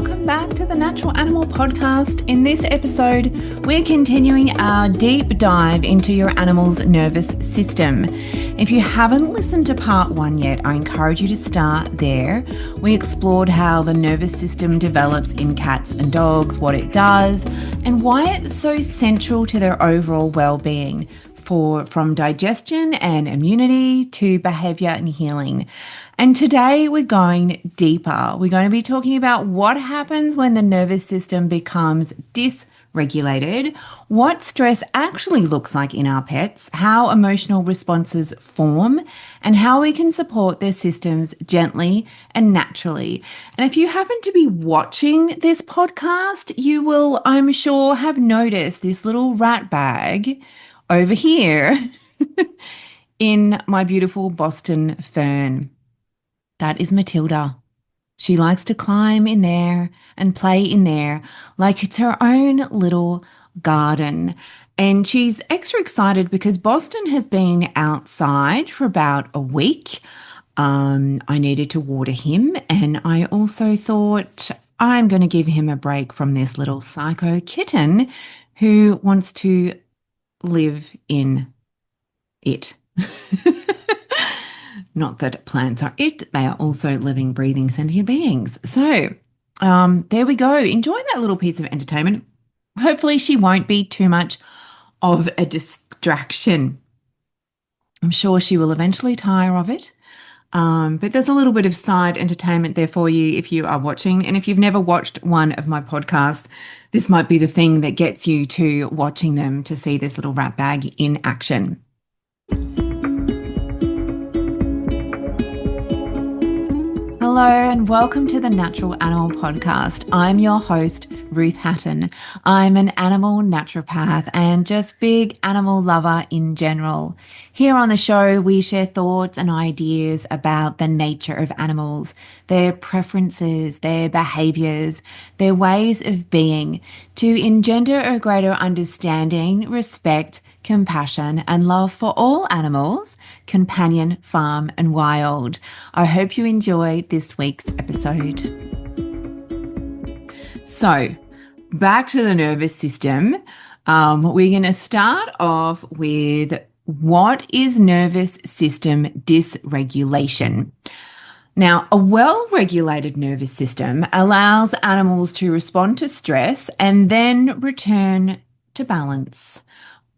welcome back to the Natural Animal Podcast. In this episode, we're continuing our deep dive into your animal's nervous system. If you haven't listened to part 1 yet, I encourage you to start there. We explored how the nervous system develops in cats and dogs, what it does, and why it's so central to their overall well-being, from digestion and immunity to behavior and healing. And today we're going deeper. We're going to be talking about what happens when the nervous system becomes dysregulated, what stress actually looks like in our pets, how emotional responses form, and how we can support their systems gently and naturally. And if you happen to be watching this podcast, you will, I'm sure, have noticed this little rat bag over here in my beautiful Boston fern. That is Matilda. She likes to climb in there and play in there like it's her own little garden. And she's extra excited because Boston has been outside for about a week. I needed to water him, and I also thought I'm going to give him a break from this little psycho kitten who wants to live in it. Not that plants are it, they are also living, breathing, sentient beings. So there we go. Enjoy that little piece of entertainment. Hopefully she won't be too much of a distraction. I'm sure she will eventually tire of it. But there's a little bit of side entertainment there for you if you are watching. And if you've never watched one of my podcasts, this might be the thing that gets you to watching them, to see this little rat bag in action. Hello and welcome to the Natural Animal Podcast. I'm your host, Ruth Hatton. I'm an animal naturopath and just big animal lover in general. Here on the show, we share thoughts and ideas about the nature of animals, their preferences, their behaviors, their ways of being, to engender a greater understanding, respect, compassion, and love for all animals, companion, farm, and wild. I hope you enjoy this week's episode. So, back to the nervous system. We're going to start off with what is nervous system dysregulation. Now, a well-regulated nervous system allows animals to respond to stress and then return to balance.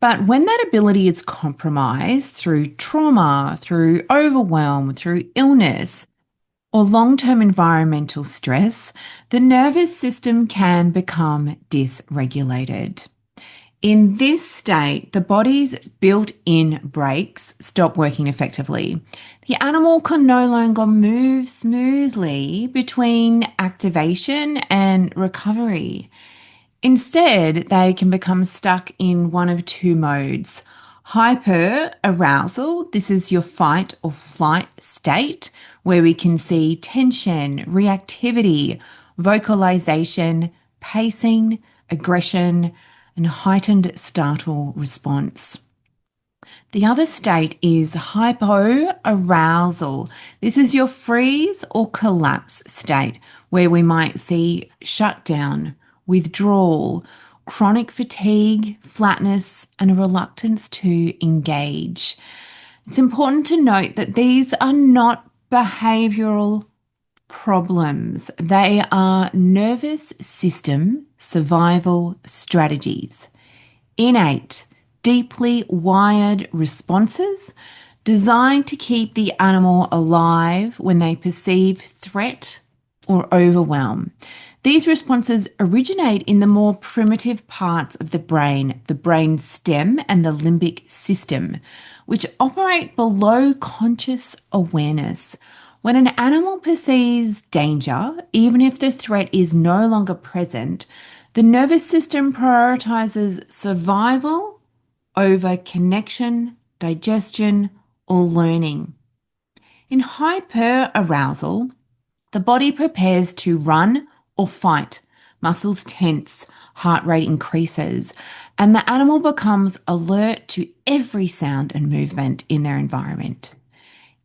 But when that ability is compromised through trauma, through overwhelm, through illness, or long-term environmental stress, the nervous system can become dysregulated. In this state, the body's built-in brakes stop working effectively. The animal can no longer move smoothly between activation and recovery. Instead, they can become stuck in one of two modes. Hyperarousal, this is your fight or flight state, where we can see tension, reactivity, vocalization, pacing, aggression, and heightened startle response. The other state is hypoarousal. This is your freeze or collapse state, where we might see shutdown, withdrawal, chronic fatigue, flatness, and a reluctance to engage. It's important to note that these are not behavioural problems. They are nervous system survival strategies. Innate, deeply wired responses designed to keep the animal alive when they perceive threat or overwhelm. These responses originate in the more primitive parts of the brain stem and the limbic system, which operate below conscious awareness. When an animal perceives danger, even if the threat is no longer present, the nervous system prioritizes survival over connection, digestion, or learning. In hyperarousal, the body prepares to run or fight. Muscles tense, heart rate increases, and the animal becomes alert to every sound and movement in their environment.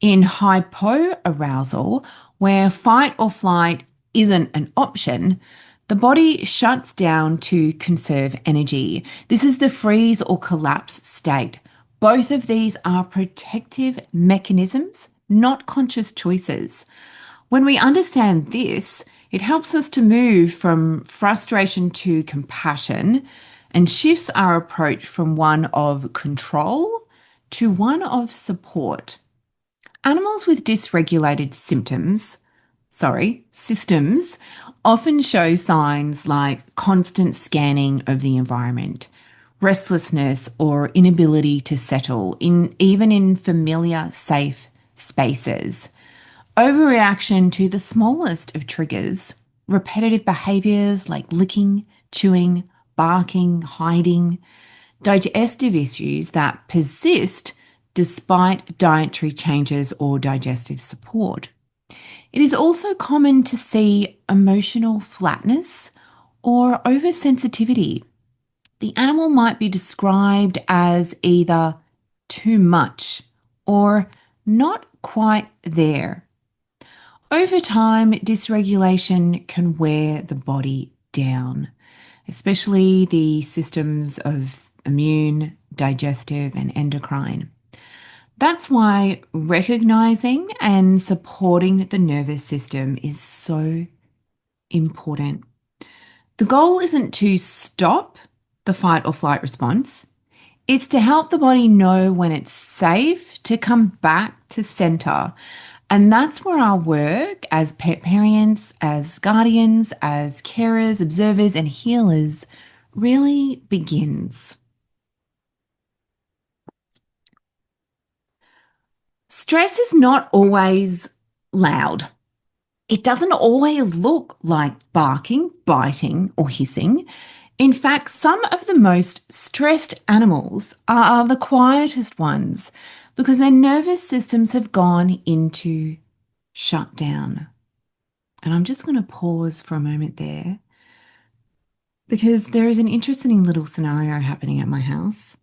In hypoarousal, where fight or flight isn't an option, the body shuts down to conserve energy. This is the freeze or collapse state. Both of these are protective mechanisms, not conscious choices. When we understand this, it helps us to move from frustration to compassion and shifts our approach from one of control to one of support. Animals with dysregulated systems often show signs like constant scanning of the environment, restlessness or inability to settle even in familiar safe spaces, overreaction to the smallest of triggers, repetitive behaviours like licking, chewing, barking, hiding, digestive issues that persist despite dietary changes or digestive support. It is also common to see emotional flatness or oversensitivity. The animal might be described as either too much or not quite there. Over time, dysregulation can wear the body down, especially the systems of immune, digestive, and endocrine. That's why recognizing and supporting the nervous system is so important. The goal isn't to stop the fight or flight response, it's to help the body know when it's safe to come back to center. And that's where our work as pet parents, as guardians, as carers, observers, and healers really begins. Stress is not always loud. It doesn't always look like barking, biting, or hissing. In fact, some of the most stressed animals are the quietest ones because their nervous systems have gone into shutdown. And I'm just going to pause for a moment there because there is an interesting little scenario happening at my house.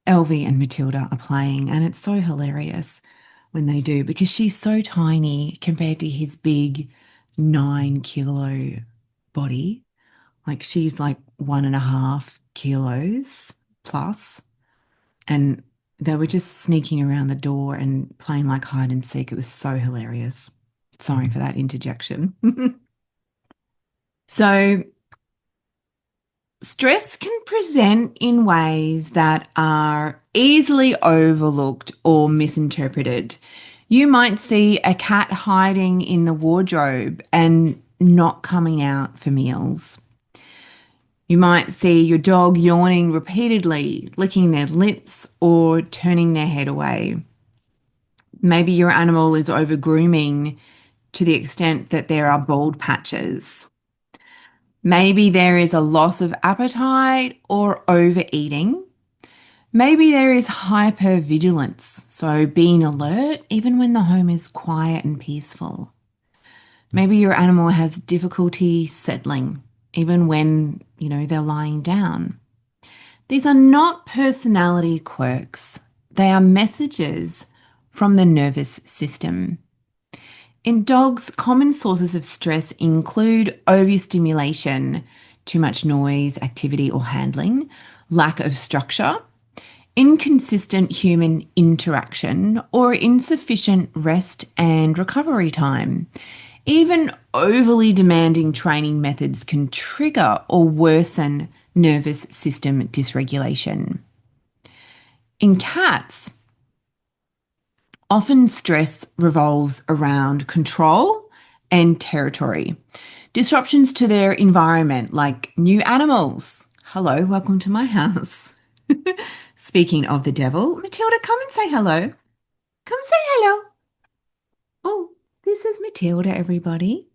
Elvie and Matilda are playing, and it's so hilarious when they do because she's so tiny compared to his big 9 kilo body. Like she's like 1.5 kilos plus. And they were just sneaking around the door and playing like hide and seek. It was so hilarious. Sorry for that interjection. So, stress can present in ways that are easily overlooked or misinterpreted. You might see a cat hiding in the wardrobe and not coming out for meals. You might see your dog yawning repeatedly, licking their lips, or turning their head away. Maybe your animal is over grooming to the extent that there are bald patches. Maybe there is a loss of appetite or overeating. Maybe there is hypervigilance, so being alert even when the home is quiet and peaceful. Maybe your animal has difficulty settling even when, they're lying down. These are not personality quirks. They are messages from the nervous system. In dogs, common sources of stress include overstimulation, too much noise, activity or handling, lack of structure, inconsistent human interaction, or insufficient rest and recovery time. Even overly demanding training methods can trigger or worsen nervous system dysregulation. In cats, often stress revolves around control and territory. Disruptions to their environment, like new animals. Hello, welcome to my house. Speaking of the devil, Matilda, come and say hello. Come say hello. Oh, this is Matilda, everybody.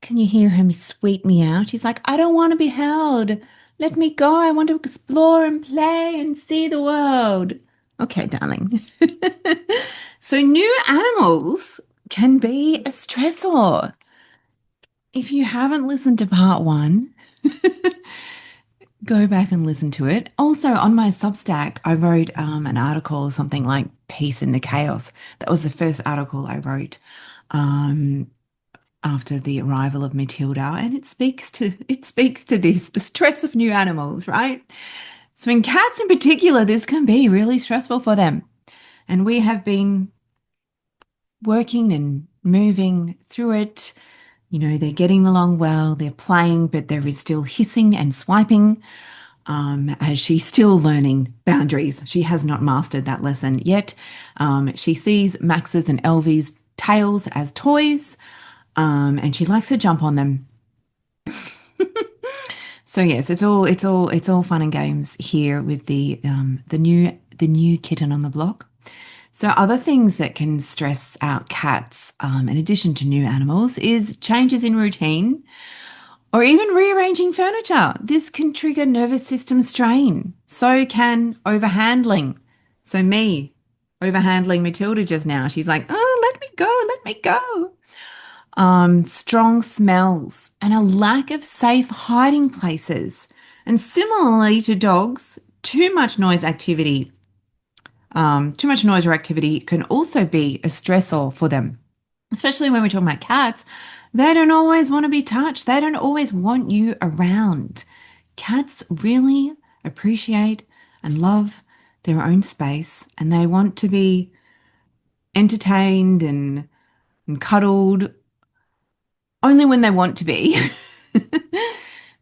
Can you hear him squeak me out? He's like, I don't want to be held. Let me go. I want to explore and play and see the world. Okay, darling. So new animals can be a stressor. If you haven't listened to part 1, go back and listen to it. Also, on my Substack, I wrote an article or something like Peace in the Chaos. That was the first article I wrote. um, after the arrival of Matilda, and it speaks to this, the stress of new animals, right? So in cats in particular, this can be really stressful for them. And we have been working and moving through it. You know, they're getting along well, they're playing, but there is still hissing and swiping as she's still learning boundaries. She has not mastered that lesson yet. She sees Max's and Elvie's tails as toys, and she likes to jump on them. So yes, it's all fun and games here with the new kitten on the block. So other things that can stress out cats, in addition to new animals, is changes in routine or even rearranging furniture. This can trigger nervous system strain. So can overhandling. So me overhandling Matilda just now. She's like, oh, let me go, let me go. Strong smells and a lack of safe hiding places. And similarly to dogs, too much noise or activity can also be a stressor for them, especially when we're talking about cats. They don't always want to be touched. They don't always want you around. Cats really appreciate and love their own space, and they want to be entertained and cuddled only when they want to be.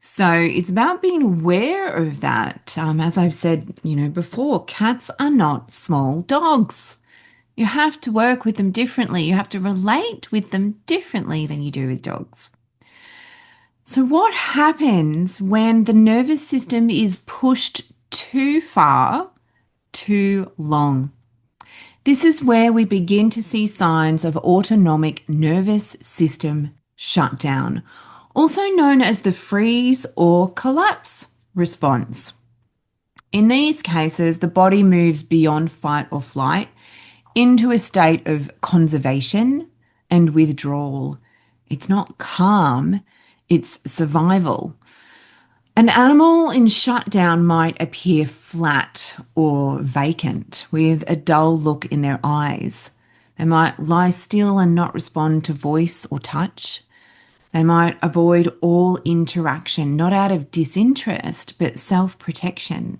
So it's about being aware of that. As I've said, before, cats are not small dogs. You have to work with them differently. You have to relate with them differently than you do with dogs. So what happens when the nervous system is pushed too far, too long? This is where we begin to see signs of autonomic nervous system shutdown, also known as the freeze or collapse response. In these cases, the body moves beyond fight or flight into a state of conservation and withdrawal. It's not calm, it's survival. An animal in shutdown might appear flat or vacant with a dull look in their eyes. They might lie still and not respond to voice or touch. They might avoid all interaction, not out of disinterest, but self-protection.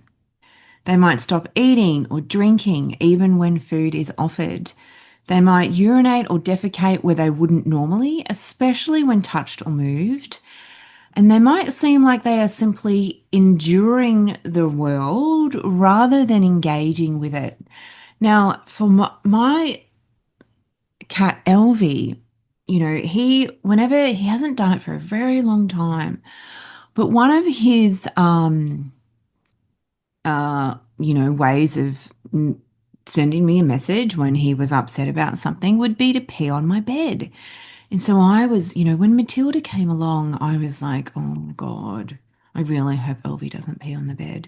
They might stop eating or drinking even when food is offered. They might urinate or defecate where they wouldn't normally, especially when touched or moved. And they might seem like they are simply enduring the world rather than engaging with it. Now, for my cat Elvie, whenever he hasn't done it for a very long time, but one of his ways of sending me a message when he was upset about something would be to pee on my bed. And so I was, when Matilda came along, I was like, oh my God, I really hope Elvie doesn't pee on the bed.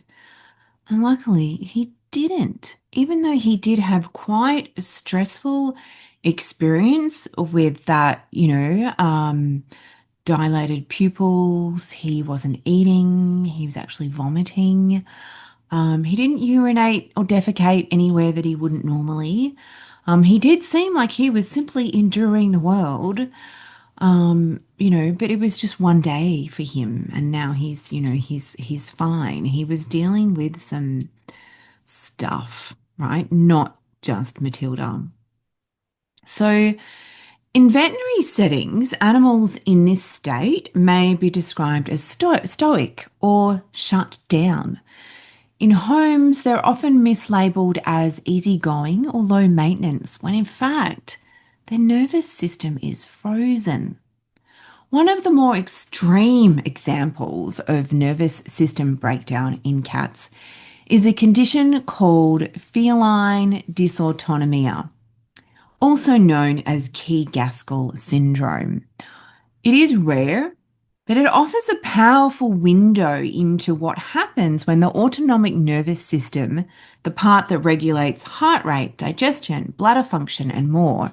And luckily he didn't, even though he did have quite a stressful experience with that, dilated pupils. He wasn't eating, he was actually vomiting. He didn't urinate or defecate anywhere that he wouldn't normally. He did seem like he was simply enduring the world, but it was just one day for him, and now he's fine. He was dealing with some stuff, right? Not just Matilda. So in veterinary settings, animals in this state may be described as stoic or shut down. In homes, they're often mislabeled as easygoing or low maintenance, when in fact, their nervous system is frozen. One of the more extreme examples of nervous system breakdown in cats is a condition called feline dysautonomia, also known as Key-Gaskell syndrome. It is rare, but it offers a powerful window into what happens when the autonomic nervous system, the part that regulates heart rate, digestion, bladder function, and more,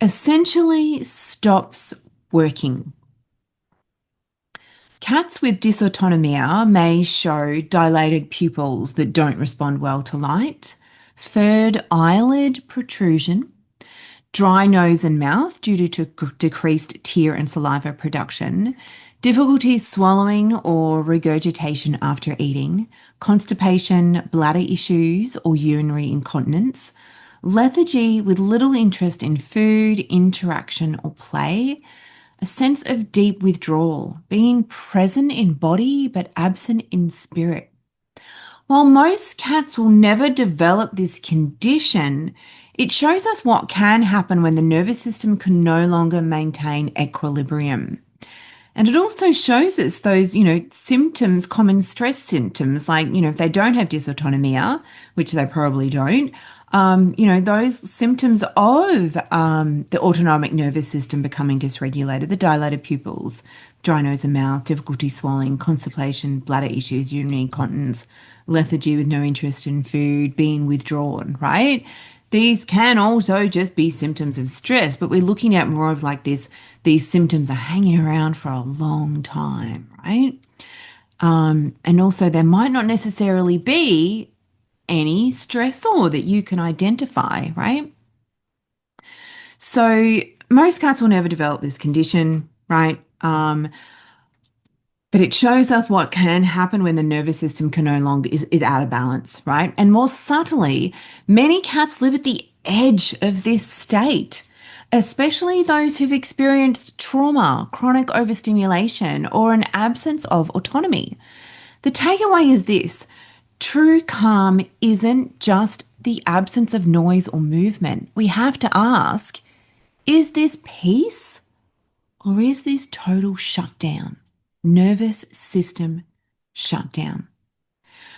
essentially stops working. Cats with dysautonomia may show dilated pupils that don't respond well to light, third eyelid protrusion, dry nose and mouth due to decreased tear and saliva production, difficulty swallowing or regurgitation after eating, constipation, bladder issues or urinary incontinence, lethargy with little interest in food, interaction or play, a sense of deep withdrawal, being present in body but absent in spirit. While most cats will never develop this condition, it shows us what can happen when the nervous system can no longer maintain equilibrium. And it also shows us those, symptoms, common stress symptoms, like, if they don't have dysautonomia, which they probably don't, those symptoms of the autonomic nervous system becoming dysregulated, the dilated pupils, dry nose and mouth, difficulty swallowing, constipation, bladder issues, urinary incontinence, lethargy with no interest in food, being withdrawn, right? These can also just be symptoms of stress, but we're looking at more of like this, these symptoms are hanging around for a long time, right? And also there might not necessarily be any stressor that you can identify, right? So most cats will never develop this condition, right? But it shows us what can happen when the nervous system can no longer is out of balance, right? And more subtly, many cats live at the edge of this state, especially those who've experienced trauma, chronic overstimulation, or an absence of autonomy. The takeaway is this: true calm isn't just the absence of noise or movement. We have to ask, is this peace or is this total shutdown? Nervous system shutdown.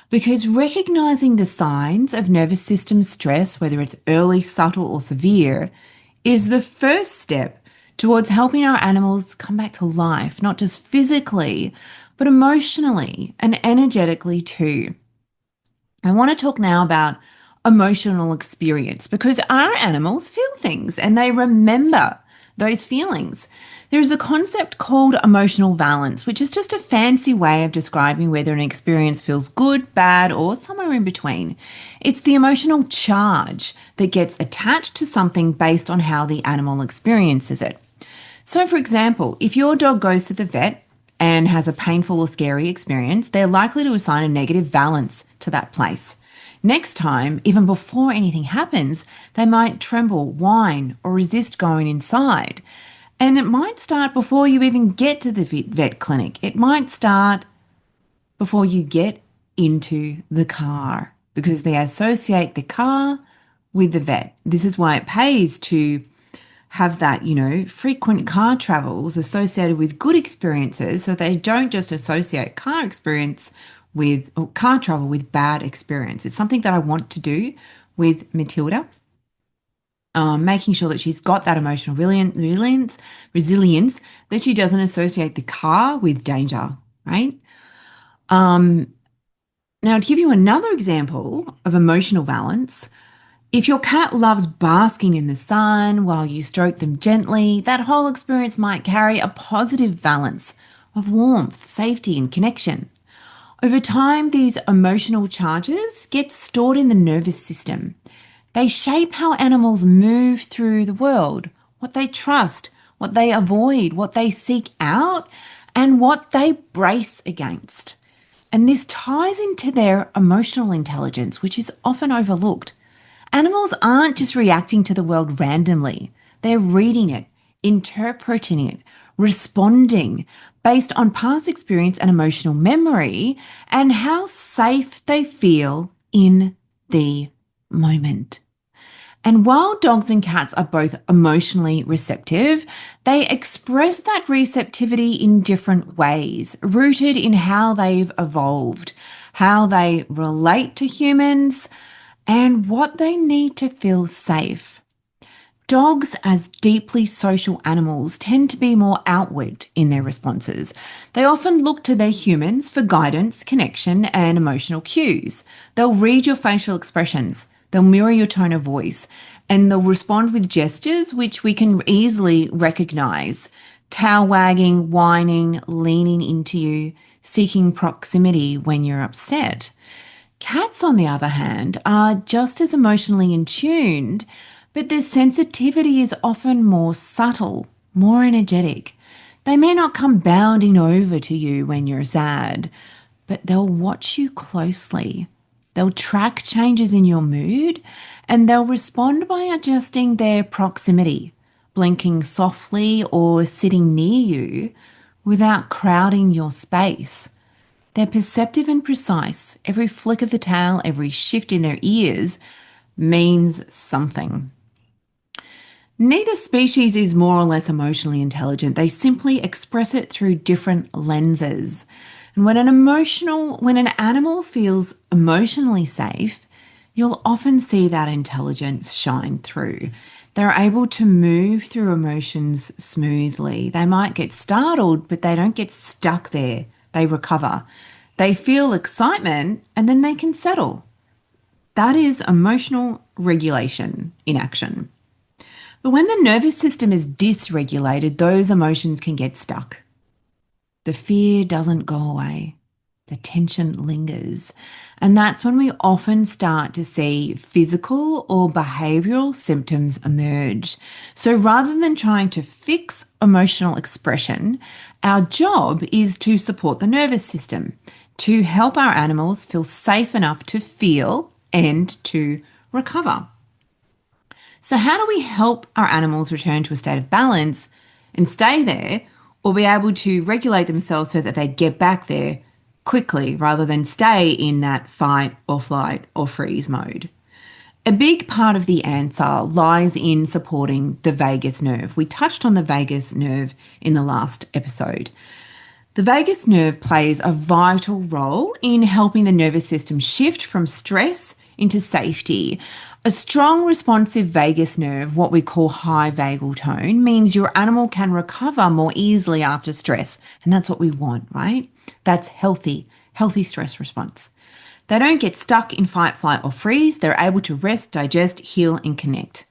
Because recognizing the signs of nervous system stress, whether it's early, subtle, or severe, is the first step towards helping our animals come back to life, not just physically, but emotionally and energetically too. I want to talk now about emotional experience, because our animals feel things and they remember those feelings. There's a concept called emotional valence, which is just a fancy way of describing whether an experience feels good, bad, or somewhere in between. It's the emotional charge that gets attached to something based on how the animal experiences it. So, for example, if your dog goes to the vet and has a painful or scary experience, they're likely to assign a negative valence to that place. Next time, even before anything happens, they might tremble, whine, or resist going inside. And it might start before you even get to the vet clinic. It might start before you get into the car, because they associate the car with the vet. This is why it pays to have that, frequent car travels associated with good experiences, so they don't just associate car travel with bad experience. It's something that I want to do with Matilda, making sure that she's got that emotional resilience, that she doesn't associate the car with danger, right? Now, to give you another example of emotional valence, if your cat loves basking in the sun while you stroke them gently, that whole experience might carry a positive valence of warmth, safety, and connection. Over time, these emotional charges get stored in the nervous system. They shape how animals move through the world, what they trust, what they avoid, what they seek out, and what they brace against. And this ties into their emotional intelligence, which is often overlooked. Animals aren't just reacting to the world randomly. They're reading it, interpreting it, responding based on past experience and emotional memory and how safe they feel in the moment. And while dogs and cats are both emotionally receptive, they express that receptivity in different ways, rooted in how they've evolved, how they relate to humans, and what they need to feel safe. Dogs, as deeply social animals, tend to be more outward in their responses. They often look to their humans for guidance, connection, and emotional cues. They'll read your facial expressions, they'll mirror your tone of voice, and they'll respond with gestures which we can easily recognize. Tail wagging, whining, leaning into you, seeking proximity when you're upset. Cats, on the other hand, are just as emotionally in tuned, But their sensitivity is often more subtle, more energetic. They may not come bounding over to you when you're sad, but they'll watch you closely. They'll track changes in your mood and they'll respond by adjusting their proximity, blinking softly or sitting near you without crowding your space. They're perceptive and precise. Every flick of the tail, every shift in their ears means something. Neither species is more or less emotionally intelligent. They simply express it through different lenses. And when an animal feels emotionally safe, you'll often see that intelligence shine through. They're able to move through emotions smoothly. They might get startled, but they don't get stuck there. They recover. They feel excitement and then they can settle. That is emotional regulation in action. But when the nervous system is dysregulated, those emotions can get stuck. The fear doesn't go away. The tension lingers. And that's when we often start to see physical or behavioral symptoms emerge. So rather than trying to fix emotional expression, our job is to support the nervous system, to help our animals feel safe enough to feel and to recover. So, how do we help our animals return to a state of balance and stay there, or be able to regulate themselves so that they get back there quickly rather than stay in that fight or flight or freeze mode? A big part of the answer lies in supporting the vagus nerve. We touched on the vagus nerve in the last episode. The vagus nerve plays a vital role in helping the nervous system shift from stress into safety. A strong responsive vagus nerve, what we call high vagal tone, means your animal can recover more easily after stress. And that's what we want, right? That's healthy stress response. They don't get stuck in fight, flight, or freeze. They're able to rest, digest, heal, and connect.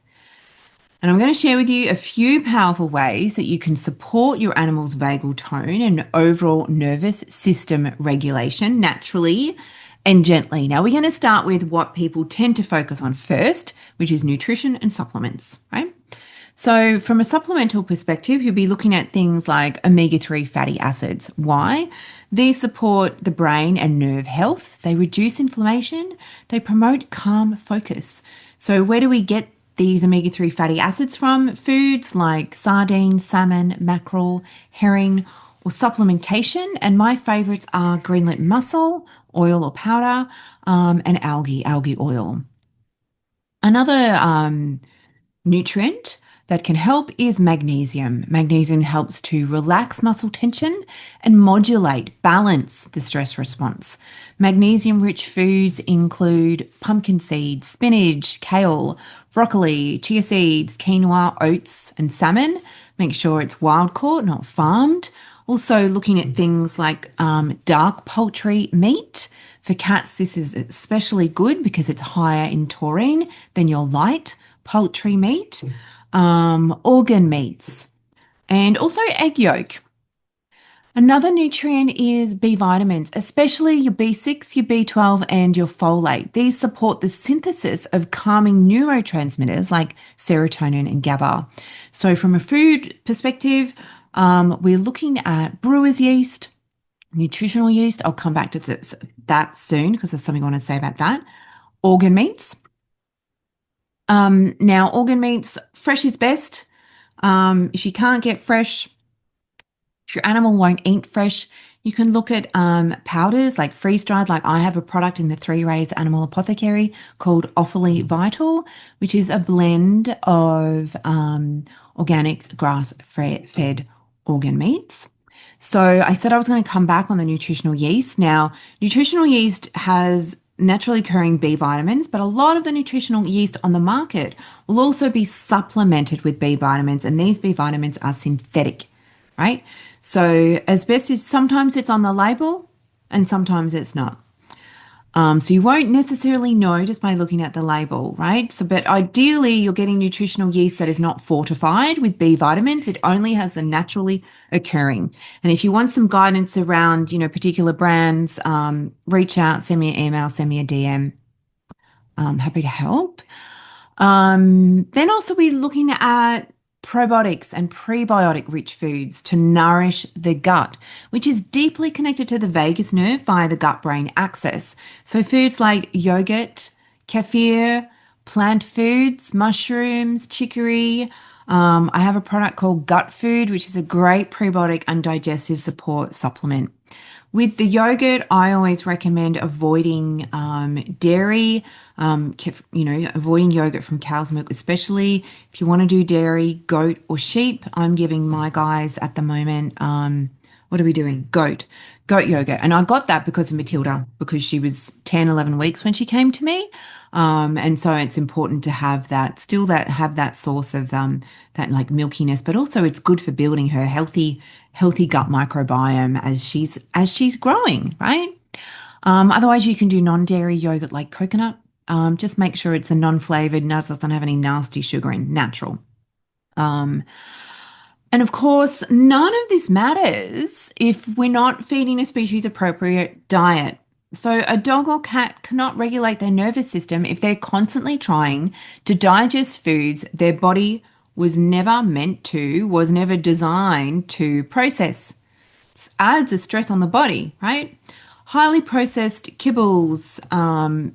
And I'm going to share with you a few powerful ways that you can support your animal's vagal tone and overall nervous system regulation naturally and gently. Now, we're going to start with what people tend to focus on first, which is nutrition and supplements, right? So from a supplemental perspective, you'll be looking at things like omega-3 fatty acids. Why? These support the brain and nerve health. They reduce inflammation. They promote calm focus. So where do we get these omega-3 fatty acids from? Foods like sardines, salmon, mackerel, herring, or supplementation. And my favorites are greenlet mussel, oil or powder, and algae oil. Another nutrient that can help is magnesium. Magnesium helps to relax muscle tension and modulate, balance the stress response. Magnesium-rich foods include pumpkin seeds, spinach, kale, broccoli, chia seeds, quinoa, oats, and salmon. Make sure it's wild caught, not farmed. Also looking at things like dark poultry meat. For cats, this is especially good because it's higher in taurine than your light poultry meat, organ meats, and also egg yolk. Another nutrient is B vitamins, especially your B6, your B12, and your folate. These support the synthesis of calming neurotransmitters like serotonin and GABA. So from a food perspective, we're looking at brewer's yeast, nutritional yeast. I'll come back to that soon because there's something I want to say about that. Organ meats. Now, organ meats, fresh is best. If you can't get fresh, if your animal won't eat fresh, you can look at powders like freeze-dried. Like I have a product in the 3 Rays Animal Apothecary called Awfully Vital, which is a blend of organic grass-fed organ meats. So I said I was going to come back on the nutritional yeast. Now, nutritional yeast has naturally occurring B vitamins, but a lot of the nutritional yeast on the market will also be supplemented with B vitamins, and these B vitamins are synthetic, right? So as best as sometimes it's on the label and sometimes it's not. So you won't necessarily know just by looking at the label, right? So, but ideally you're getting nutritional yeast that is not fortified with B vitamins. It only has the naturally occurring. And if you want some guidance around, particular brands, reach out, send me an email, send me a DM. I'm happy to help. Then also we're looking at probiotics and prebiotic rich foods to nourish the gut, which is deeply connected to the vagus nerve via the gut-brain axis. So foods like yogurt, kefir, plant foods, mushrooms, chicory. I have a product called Gut Food, which is a great probiotic and digestive support supplement. With the yogurt, I always recommend avoiding dairy, avoiding yogurt from cow's milk, especially if you want to do dairy, goat or sheep. I'm giving my guys at the moment, what are we doing? Goat yogurt. And I got that because of Matilda, because she was 10, 11 weeks when she came to me. And so it's important to have have that source of that like milkiness, but also it's good for building her healthy gut microbiome as she's growing, right? Otherwise, you can do non-dairy yogurt like coconut. Just make sure it's a non-flavored, doesn't have any nasty sugar in, natural. And of course, none of this matters if we're not feeding a species appropriate diet. So a dog or cat cannot regulate their nervous system if they're constantly trying to digest foods their body was never designed to process. It adds a stress on the body, right? Highly processed kibbles,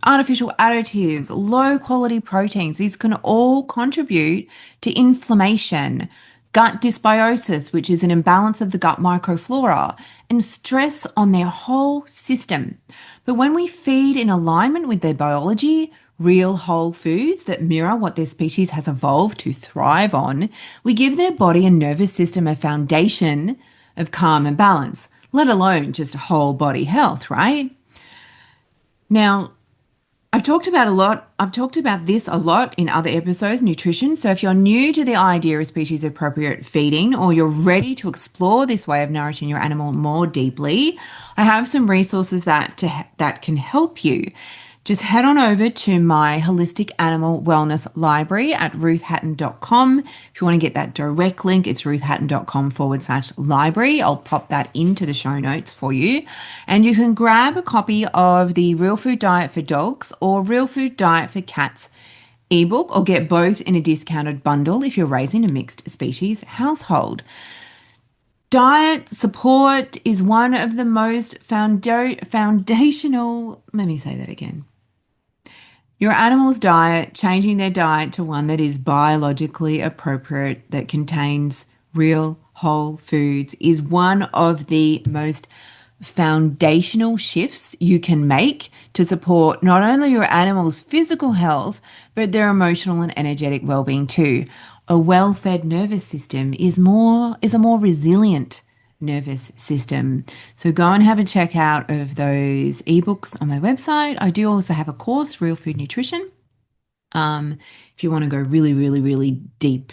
artificial additives, low quality proteins, these can all contribute to inflammation, gut dysbiosis, which is an imbalance of the gut microflora, and stress on their whole system. But when we feed in alignment with their biology, real whole foods that mirror what their species has evolved to thrive on, we give their body and nervous system a foundation of calm and balance, let alone just whole body health, right? Now, I've talked about this a lot in other episodes, nutrition. So if you're new to the idea of species appropriate feeding, or you're ready to explore this way of nourishing your animal more deeply, I have some resources that can help you. Just head on over to my holistic animal wellness library at ruthhatton.com. If you want to get that direct link, it's ruthhatton.com/library. I'll pop that into the show notes for you. And you can grab a copy of the Real Food Diet for Dogs or Real Food Diet for Cats ebook, or get both in a discounted bundle if you're raising a mixed species household. Diet support is one of the most foundational, let me say that again. Your animal's diet, changing their diet to one that is biologically appropriate, that contains real whole foods, is one of the most foundational shifts you can make to support not only your animal's physical health, but their emotional and energetic well-being too. A well-fed nervous system is a more resilient nervous system. So go and have a check out of those ebooks on my website. I do also have a course, Real Food Nutrition, if you want to go really, really, really deep.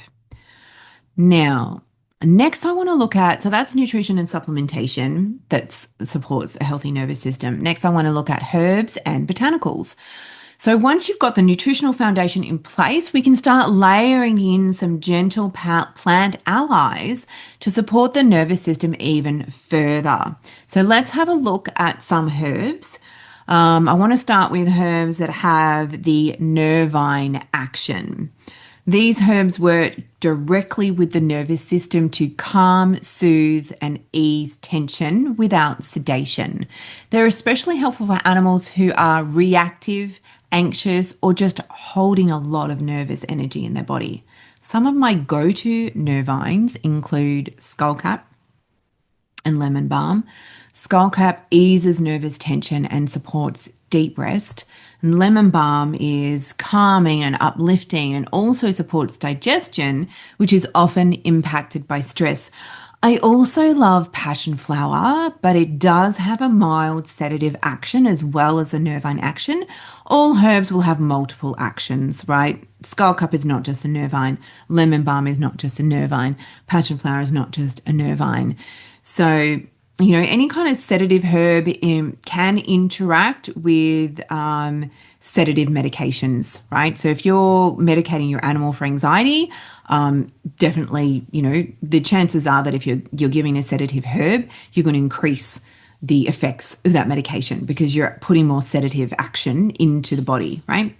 Now, next I want to look at, so that's nutrition and supplementation that supports a healthy nervous system. Next, I want to look at herbs and botanicals. So once you've got the nutritional foundation in place, we can start layering in some gentle plant allies to support the nervous system even further. So let's have a look at some herbs. I want to start with herbs that have the nervine action. These herbs work directly with the nervous system to calm, soothe, and ease tension without sedation. They're especially helpful for animals who are reactive, anxious, or just holding a lot of nervous energy in their body. Some of my go-to nervines include skullcap and lemon balm. Skullcap eases nervous tension and supports deep rest. And lemon balm is calming and uplifting and also supports digestion, which is often impacted by stress. I also love passion flower, but it does have a mild sedative action as well as a nervine action. All herbs will have multiple actions, right? Skullcap is not just a nervine. Lemon balm is not just a nervine. Passion flower is not just a nervine. So, any kind of sedative herb can interact with sedative medications, right? So if you're medicating your animal for anxiety, definitely, the chances are that if you're giving a sedative herb, you're going to increase the effects of that medication because you're putting more sedative action into the body, right?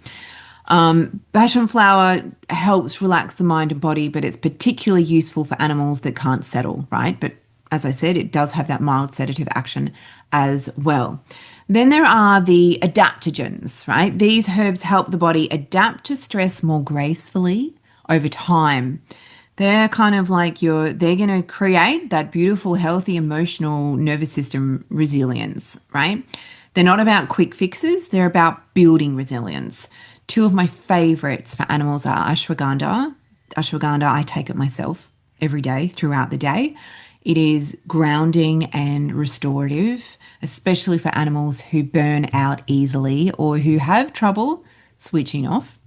Passion flower helps relax the mind and body, but it's particularly useful for animals that can't settle, right? But as I said, it does have that mild sedative action as well. Then there are the adaptogens, right? These herbs help the body adapt to stress more gracefully over time. They're kind of like they're going to create that beautiful, healthy, emotional nervous system resilience, right? They're not about quick fixes, they're about building resilience. Two of my favorites for animals are ashwagandha. Ashwagandha, I take it myself every day throughout the day. It is grounding and restorative, especially for animals who burn out easily or who have trouble switching off.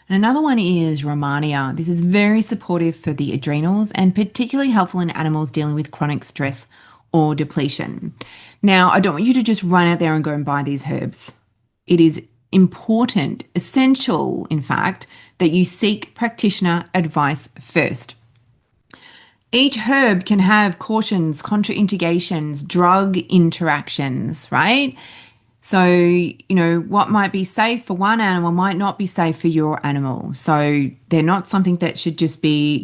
And another one is Romania. This is very supportive for the adrenals and particularly helpful in animals dealing with chronic stress or depletion. Now, I don't want you to just run out there and go and buy these herbs. It is important, essential, in fact, that you seek practitioner advice first. Each herb can have cautions, contraindications, drug interactions, right? So, what might be safe for one animal might not be safe for your animal. So they're not something that should just be,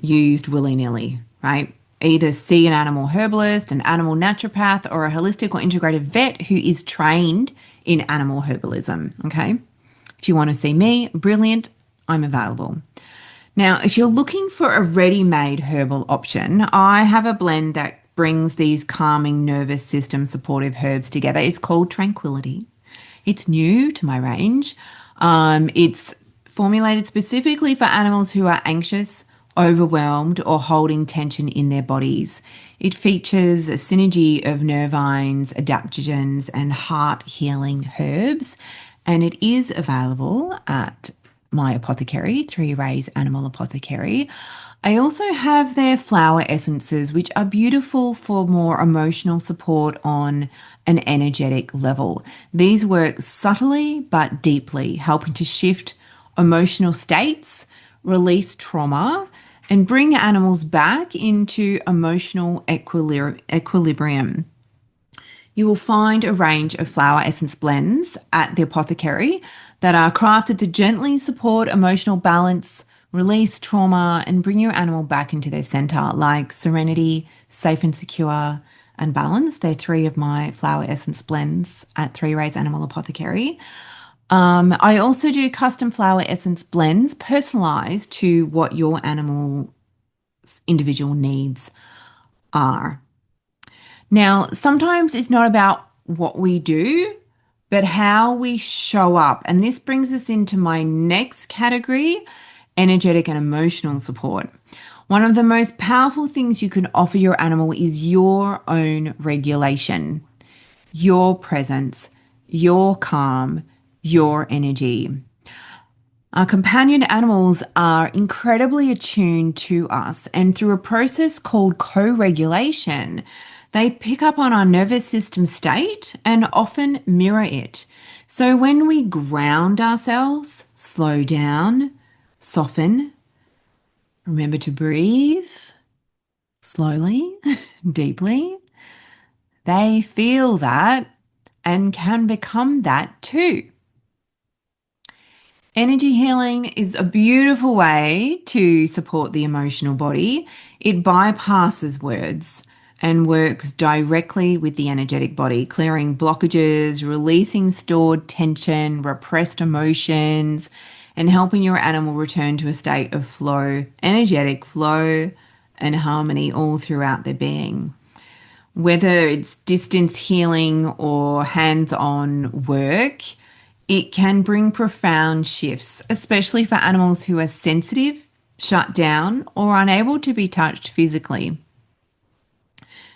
used willy-nilly, right? Either see an animal herbalist, an animal naturopath, or a holistic or integrative vet who is trained in animal herbalism, okay? If you want to see me, brilliant, I'm available. Now, if you're looking for a ready-made herbal option, I have a blend that brings these calming nervous system supportive herbs together. It's called Tranquility. It's new to my range. It's formulated specifically for animals who are anxious, overwhelmed, or holding tension in their bodies. It features a synergy of nervines, adaptogens, and heart healing herbs, and it is available at my apothecary, Three Rays Animal Apothecary. I also have their flower essences, which are beautiful for more emotional support on an energetic level. These work subtly but deeply, helping to shift emotional states, release trauma, and bring animals back into emotional equilibrium. You will find a range of flower essence blends at the apothecary that are crafted to gently support emotional balance, release trauma, and bring your animal back into their center, like Serenity, Safe and Secure, and Balance. They're three of my flower essence blends at Three Rays Animal Apothecary. I also do custom flower essence blends personalized to what your animal's individual needs are. Now, sometimes it's not about what we do, but how we show up. And this brings us into my next category, energetic and emotional support. One of the most powerful things you can offer your animal is your own regulation, your presence, your calm, your energy. Our companion animals are incredibly attuned to us, and through a process called co-regulation, they pick up on our nervous system state and often mirror it. So when we ground ourselves, slow down, soften, remember to breathe slowly, deeply, they feel that and can become that too. Energy healing is a beautiful way to support the emotional body. It bypasses words and works directly with the energetic body, clearing blockages, releasing stored tension, repressed emotions, and helping your animal return to a state of flow, energetic flow and harmony all throughout their being. Whether it's distance healing or hands-on work, it can bring profound shifts, especially for animals who are sensitive, shut down, or unable to be touched physically.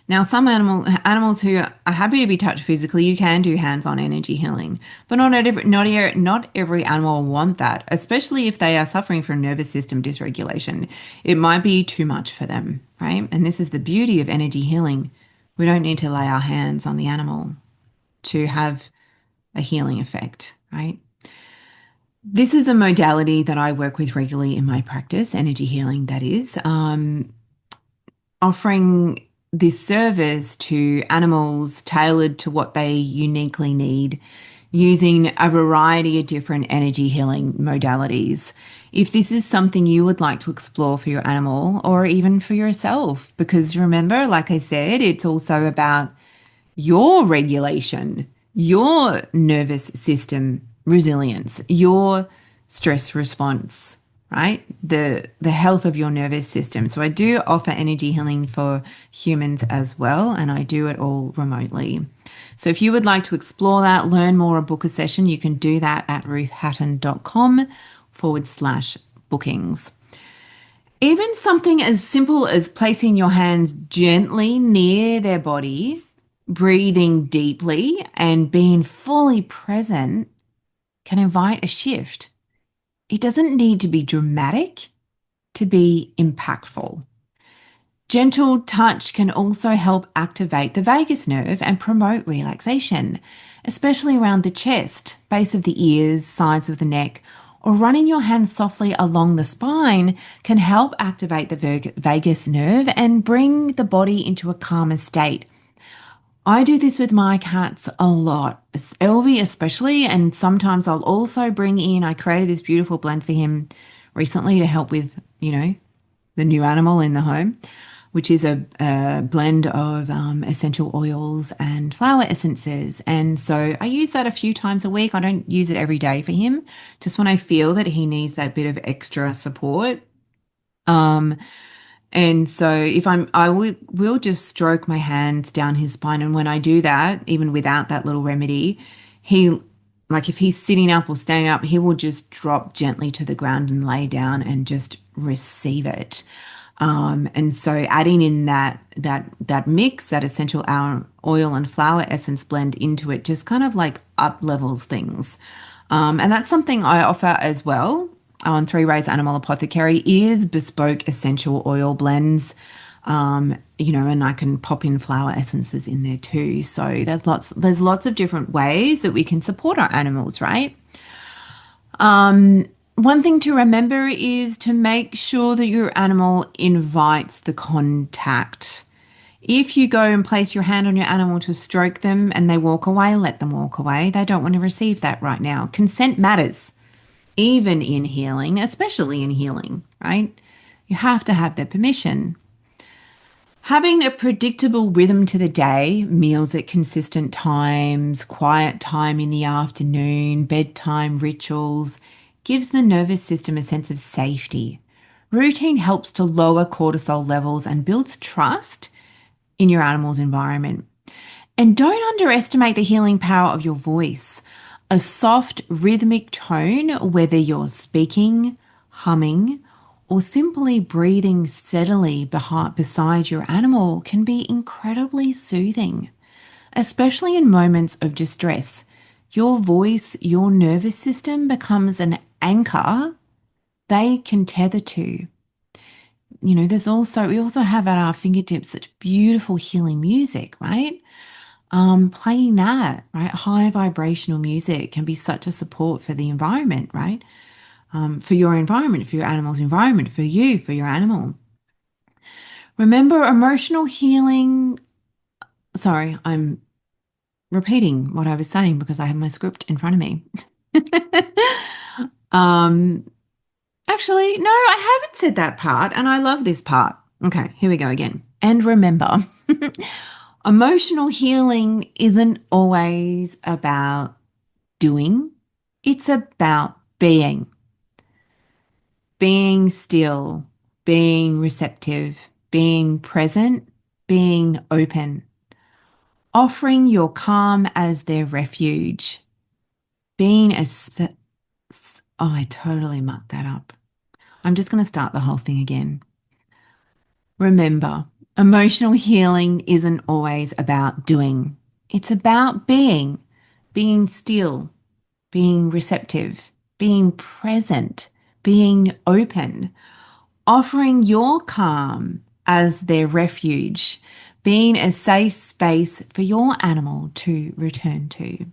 Now, some animals who are happy to be touched physically, you can do hands-on energy healing, but not every animal will want that, especially if they are suffering from nervous system dysregulation. It might be too much for them, right? And this is the beauty of energy healing. We don't need to lay our hands on the animal to have a healing effect, right? This is a modality that I work with regularly in my practice, energy healing, that is. Offering this service to animals tailored to what they uniquely need using a variety of different energy healing modalities. If this is something you would like to explore for your animal or even for yourself, because remember, like I said, it's also about your regulation, your nervous system resilience, your stress response, right? The health of your nervous system. So I do offer energy healing for humans as well, and I do it all remotely. So if you would like to explore that, learn more or book a session, you can do that at ruthhatton.com/bookings. Even something as simple as placing your hands gently near their body, breathing deeply, and being fully present can invite a shift. It doesn't need to be dramatic to be impactful. Gentle touch can also help activate the vagus nerve and promote relaxation, especially around the chest, base of the ears, sides of the neck, or running your hands softly along the spine can help activate the vagus nerve and bring the body into a calmer state. I do this with my cats a lot, Elvie especially, and sometimes I'll also bring in, I created this beautiful blend for him recently to help with, the new animal in the home, which is a blend of essential oils and flower essences. And so I use that a few times a week. I don't use it every day for him, just when I feel that he needs that bit of extra support. And so I will just stroke my hands down his spine. And when I do that, even without that little remedy, like if he's sitting up or standing up, he will just drop gently to the ground and lay down and just receive it. And so adding in that mix, that essential oil and flower essence blend into it, just kind of like up levels things. And that's something I offer as well on Three Rays Animal Apothecary is bespoke essential oil blends. And I can pop in flower essences in there too. So there's lots of different ways that we can support our animals, right? One thing to remember is to make sure that your animal invites the contact. If you go and place your hand on your animal to stroke them and they walk away, let them walk away. They don't want to receive that right now. Consent matters, even in healing, especially in healing, right? You have to have their permission. Having a predictable rhythm to the day, meals at consistent times, quiet time in the afternoon, bedtime rituals, gives the nervous system a sense of safety. Routine helps to lower cortisol levels and builds trust in your animal's environment. And don't underestimate the healing power of your voice. A soft, rhythmic tone, whether you're speaking, humming, or simply breathing steadily beside your animal, can be incredibly soothing, especially in moments of distress. Your voice, your nervous system becomes an anchor they can tether to. We also have at our fingertips such beautiful healing music, right? Playing that, right? High vibrational music can be such a support for the environment, right? For your environment, for your animal's environment, for you, for your animal. Remember, emotional healing. Sorry, I'm repeating what I was saying because I have my script in front of me. Actually, no, I haven't said that part, and I love this part. Okay, here we go again. And remember, emotional healing isn't always about doing, it's about being. Being still, being receptive, being present, being open. Offering your calm as their refuge. Being as... Oh, I totally mucked that up. I'm just going to start the whole thing again. Remember, emotional healing isn't always about doing. It's about being still, being receptive, being present, being open, offering your calm as their refuge, being a safe space for your animal to return to.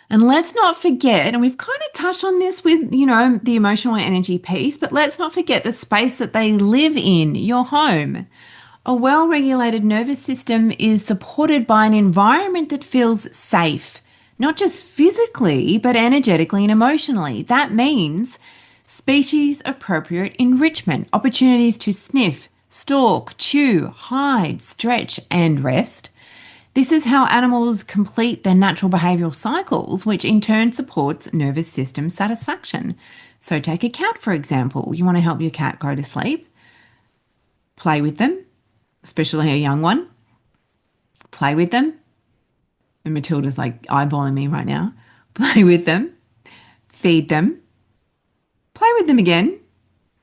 And let's not forget, and we've kind of touched on this with, the emotional energy piece, but let's not forget the space that they live in, your home. A well regulated nervous system is supported by an environment that feels safe, not just physically, but energetically and emotionally. That means species appropriate enrichment, opportunities to sniff, stalk, chew, hide, stretch, and rest. This is how animals complete their natural behavioural cycles, which in turn supports nervous system satisfaction. So, take a cat, for example. You want to help your cat go to sleep, play with them, especially a young one, play with them. And Matilda's like eyeballing me right now. Play with them, feed them, play with them again,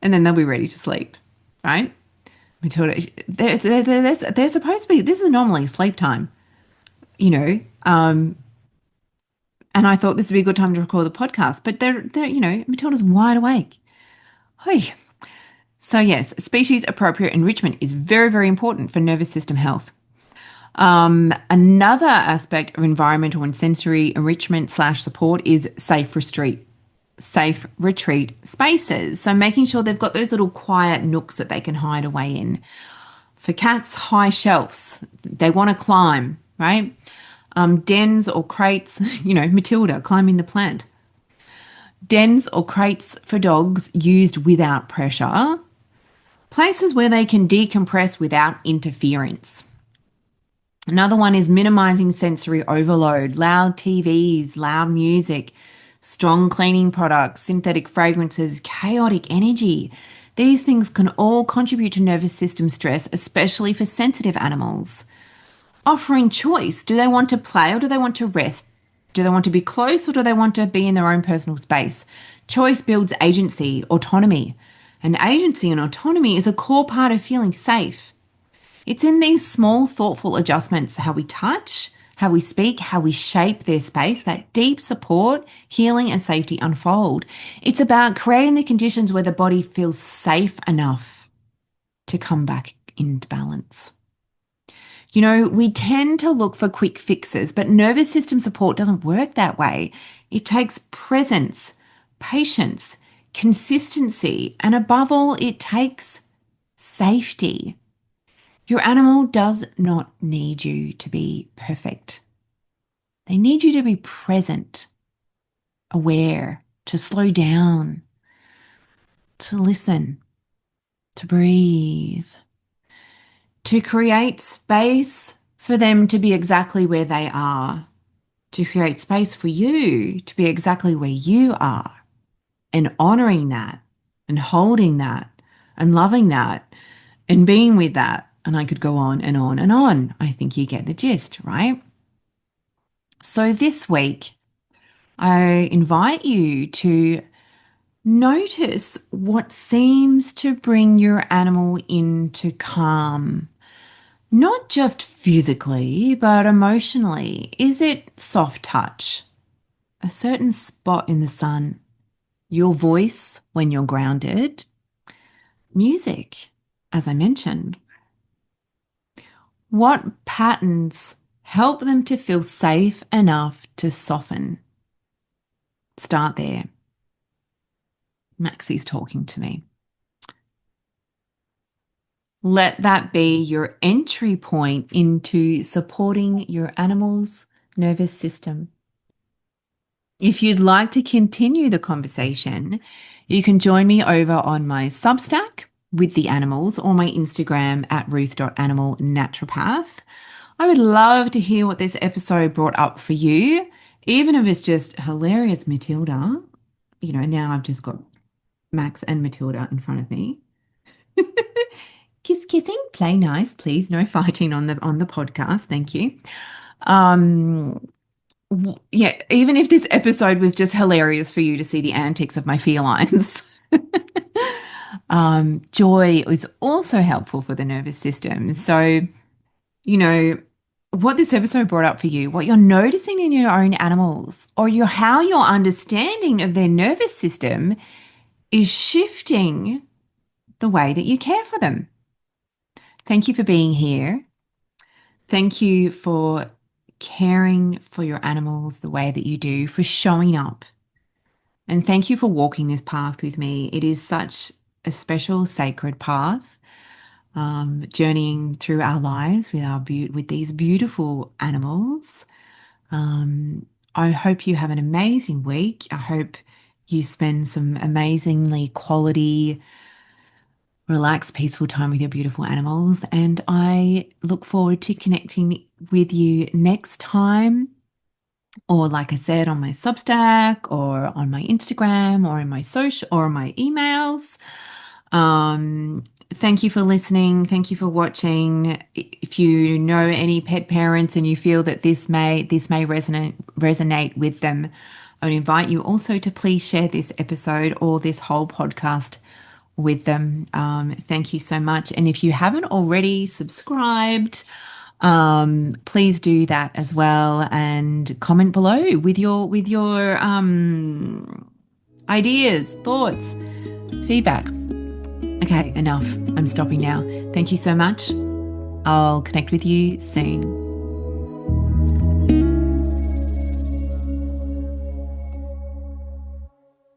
and then they'll be ready to sleep, right? Matilda, they're supposed to be, this is normally sleep time, you know, and I thought this would be a good time to record the podcast, but Matilda's wide awake. Hey. So yes, species appropriate enrichment is very, very important for nervous system health. Another aspect of environmental and sensory enrichment slash support is safe retreat spaces. So making sure they've got those little quiet nooks that they can hide away in. For cats, high shelves. They want to climb, right? Dens or crates, Matilda climbing the plant. Dens or crates for dogs used without pressure. Places where they can decompress without interference. Another one is minimizing sensory overload, loud TVs, loud music, strong cleaning products, synthetic fragrances, chaotic energy. These things can all contribute to nervous system stress, especially for sensitive animals. Offering choice. Do they want to play or do they want to rest? Do they want to be close or do they want to be in their own personal space? Choice builds agency, autonomy. And agency and autonomy is a core part of feeling safe. It's in these small, thoughtful adjustments, how we touch, how we speak, how we shape their space, that deep support, healing and safety unfold. It's about creating the conditions where the body feels safe enough to come back into balance. We tend to look for quick fixes, but nervous system support doesn't work that way. It takes presence, patience, consistency, and above all, it takes safety. Your animal does not need you to be perfect. They need you to be present, aware, to slow down, to listen, to breathe, to create space for them to be exactly where they are, to create space for you to be exactly where you are, and honoring that and holding that and loving that and being with that. And I could go on and on and on. I think you get the gist, right? So this week, I invite you to notice what seems to bring your animal into calm. Not just physically, but emotionally. Is it soft touch? A certain spot in the sun? Your voice when you're grounded? Music, as I mentioned. What patterns help them to feel safe enough to soften? Start there. Maxie's talking to me. Let that be your entry point into supporting your animal's nervous system. If you'd like to continue the conversation, you can join me over on my Substack with the animals or my Instagram at ruth.animalnaturopath. I would love to hear what this episode brought up for you, even if it's just hilarious Matilda. Now I've just got Max and Matilda in front of me. Kissing, play nice, please. No fighting on the podcast. Thank you. Yeah, even if this episode was just hilarious for you to see the antics of my felines. Joy is also helpful for the nervous system. So, what this episode brought up for you, what you're noticing in your own animals, or how your understanding of their nervous system is shifting the way that you care for them. Thank you for being here. Thank you for caring for your animals the way that you do, for showing up. And thank you for walking this path with me. It is such a special, sacred path. journeying through our lives with with these beautiful animals. I hope you have an amazing week. I hope you spend some amazingly quality, relaxed, peaceful time with your beautiful animals. And I look forward to connecting with you next time, or like I said, on my Substack or on my Instagram or in my social or my emails. Thank you for listening. Thank you for watching. If you know any pet parents and you feel that this may resonate with them, I would invite you also to please share this episode or this whole podcast with them. Thank you so much. And if you haven't already subscribed, please do that as well, and comment below with your ideas, thoughts, feedback. Okay, enough. I'm stopping now. Thank you so much. I'll connect with you soon.